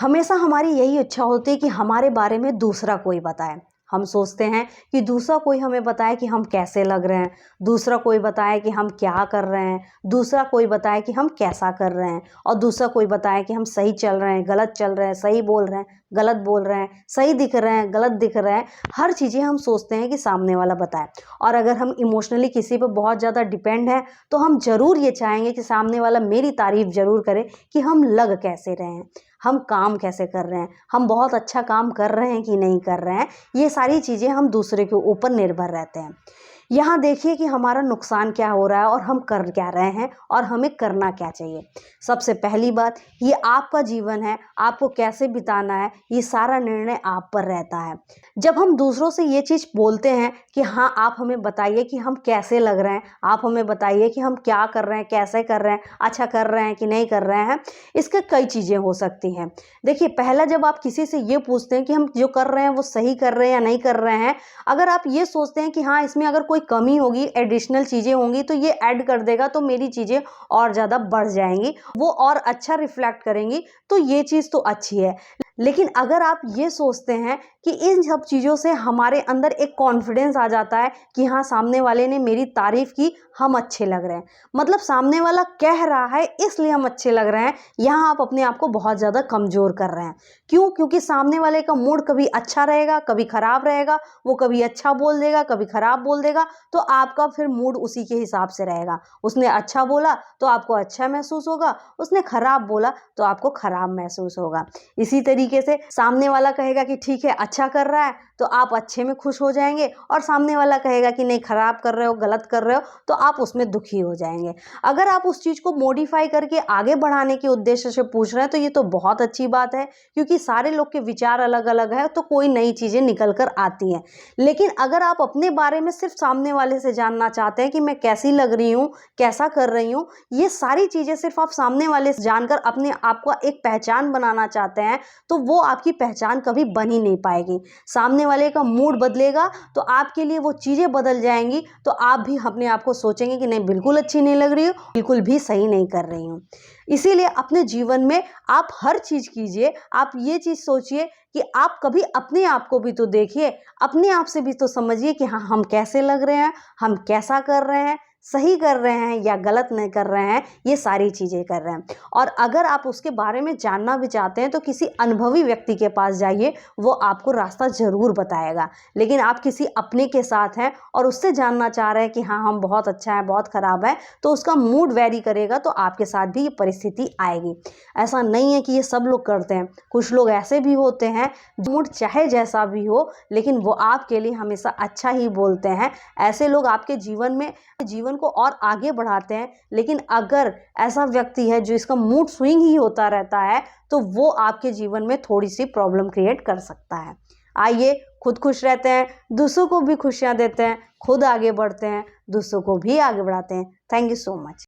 हमेशा हमारी यही इच्छा होती है कि हमारे बारे में दूसरा कोई बताए। हम सोचते हैं कि दूसरा कोई हमें बताए कि हम कैसे लग रहे हैं, दूसरा कोई बताए कि हम क्या कर रहे हैं, दूसरा कोई बताए कि हम कैसा कर रहे हैं और दूसरा कोई बताए कि हम सही चल रहे हैं, गलत चल रहे हैं, सही बोल रहे हैं, गलत बोल रहे हैं, सही दिख रहे हैं, गलत दिख रहे हैं। हर चीज़ें हम सोचते हैं कि सामने वाला बताए। और अगर हम इमोशनली किसी पर बहुत ज़्यादा डिपेंड हैं तो हम ज़रूर ये चाहेंगे कि सामने वाला मेरी तारीफ़ ज़रूर करे कि हम लग कैसे रहे हैं, हम काम कैसे कर रहे हैं, हम बहुत अच्छा काम कर रहे हैं कि नहीं कर रहे हैं। ये सारी चीज़ें हम दूसरे के ऊपर निर्भर रहते हैं। यहाँ देखिए कि हमारा नुकसान क्या हो रहा है और हम कर क्या रहे हैं और हमें करना क्या चाहिए। सबसे पहली बात, ये आपका जीवन है, आपको कैसे बिताना है, ये सारा निर्णय आप पर रहता है। जब हम दूसरों से ये चीज़ बोलते हैं कि हाँ आप हमें बताइए कि हम कैसे लग रहे हैं, आप हमें बताइए कि हम क्या कर रहे हैं, कैसे कर रहे हैं, अच्छा कर रहे हैं कि नहीं कर रहे हैं, इसके कई चीज़ें हो सकती हैं। देखिए, पहला जब आप किसी से ये पूछते हैं कि हम जो कर रहे हैं वो सही कर रहे हैं या नहीं कर रहे हैं, अगर आप ये सोचते हैं कि हाँ इसमें अगर कोई कमी होगी, एडिशनल चीज़ें होंगी तो ये ऐड कर देगा तो मेरी चीज़ें और ज़्यादा बढ़ जाएंगी, वो और अच्छा रिफ्लेक्ट करेंगी, तो ये चीज़ तो अच्छी है। लेकिन अगर आप ये सोचते हैं कि इन सब चीज़ों से हमारे अंदर एक कॉन्फिडेंस आ जाता है कि हाँ सामने वाले ने मेरी तारीफ़ की, हम अच्छे लग रहे हैं, मतलब सामने वाला कह रहा है इसलिए हम अच्छे लग रहे हैं, यहाँ आप अपने आप को बहुत ज़्यादा कमज़ोर कर रहे हैं। क्यों? क्योंकि सामने वाले का मूड कभी अच्छा रहेगा, कभी ख़राब रहेगा, वो कभी अच्छा बोल देगा, कभी ख़राब बोल देगा, तो आपका फिर मूड उसी के हिसाब से रहेगा। उसने अच्छा बोला तो आपको अच्छा महसूस होगा, उसने ख़राब बोला तो आपको ख़राब महसूस होगा। इसी तरीके से सामने वाला कहेगा कि ठीक है अच्छा कर रहा है तो आप अच्छे में खुश हो जाएंगे, और सामने वाला कहेगा कि नहीं ख़राब कर रहे हो, गलत कर रहे हो, तो आप उसमें दुखी हो जाएंगे। अगर आप उस चीज़ को मॉडिफाई करके आगे बढ़ाने के उद्देश्य से पूछ रहे हैं तो ये तो बहुत अच्छी बात है, क्योंकि सारे लोग के विचार अलग अलग है तो कोई नई चीज़ें निकल कर आती हैं। लेकिन अगर आप अपने बारे में सिर्फ सामने वाले से जानना चाहते हैं कि मैं कैसी लग रही हूँ, कैसा कर रही हूँ, ये सारी चीज़ें सिर्फ आप सामने वाले से जानकर अपने आप को एक पहचान बनाना चाहते हैं, तो वो आपकी पहचान कभी बन ही नहीं पाएगी। सामने वाले का मूड बदलेगा तो आपके लिए वो चीज़ें बदल जाएंगी, तो आप भी अपने आप को सोचेंगे कि नहीं बिल्कुल अच्छी नहीं लग रही हूँ, बिल्कुल भी सही नहीं कर रही हूँ। इसीलिए अपने जीवन में आप हर चीज़ कीजिए, आप ये चीज़ सोचिए कि आप कभी अपने आप को भी तो देखिए, अपने आप से भी तो समझिए कि हाँ हम कैसे लग रहे हैं, हम कैसा कर रहे हैं, सही कर रहे हैं या गलत नहीं कर रहे हैं, ये सारी चीज़ें कर रहे हैं। और अगर आप उसके बारे में जानना भी चाहते हैं तो किसी अनुभवी व्यक्ति के पास जाइए, वो आपको रास्ता ज़रूर बताएगा। लेकिन आप किसी अपने के साथ हैं और उससे जानना चाह रहे हैं कि हाँ हम बहुत अच्छा है, बहुत ख़राब है, तो उसका मूड वेरी करेगा, तो आपके साथ भी ये परिस्थिति आएगी। ऐसा नहीं है कि ये सब लोग करते हैं, कुछ लोग ऐसे भी होते हैं मूड चाहे जैसा भी हो लेकिन वो आपके लिए हमेशा अच्छा ही बोलते हैं। ऐसे लोग आपके जीवन को और आगे बढ़ाते हैं। लेकिन अगर ऐसा व्यक्ति है जो इसका मूड स्विंग ही होता रहता है तो वो आपके जीवन में थोड़ी सी प्रॉब्लम क्रिएट कर सकता है। आइए खुद खुश रहते हैं, दूसरों को भी खुशियां देते हैं, खुद आगे बढ़ते हैं, दूसरों को भी आगे बढ़ाते हैं। Thank you so much.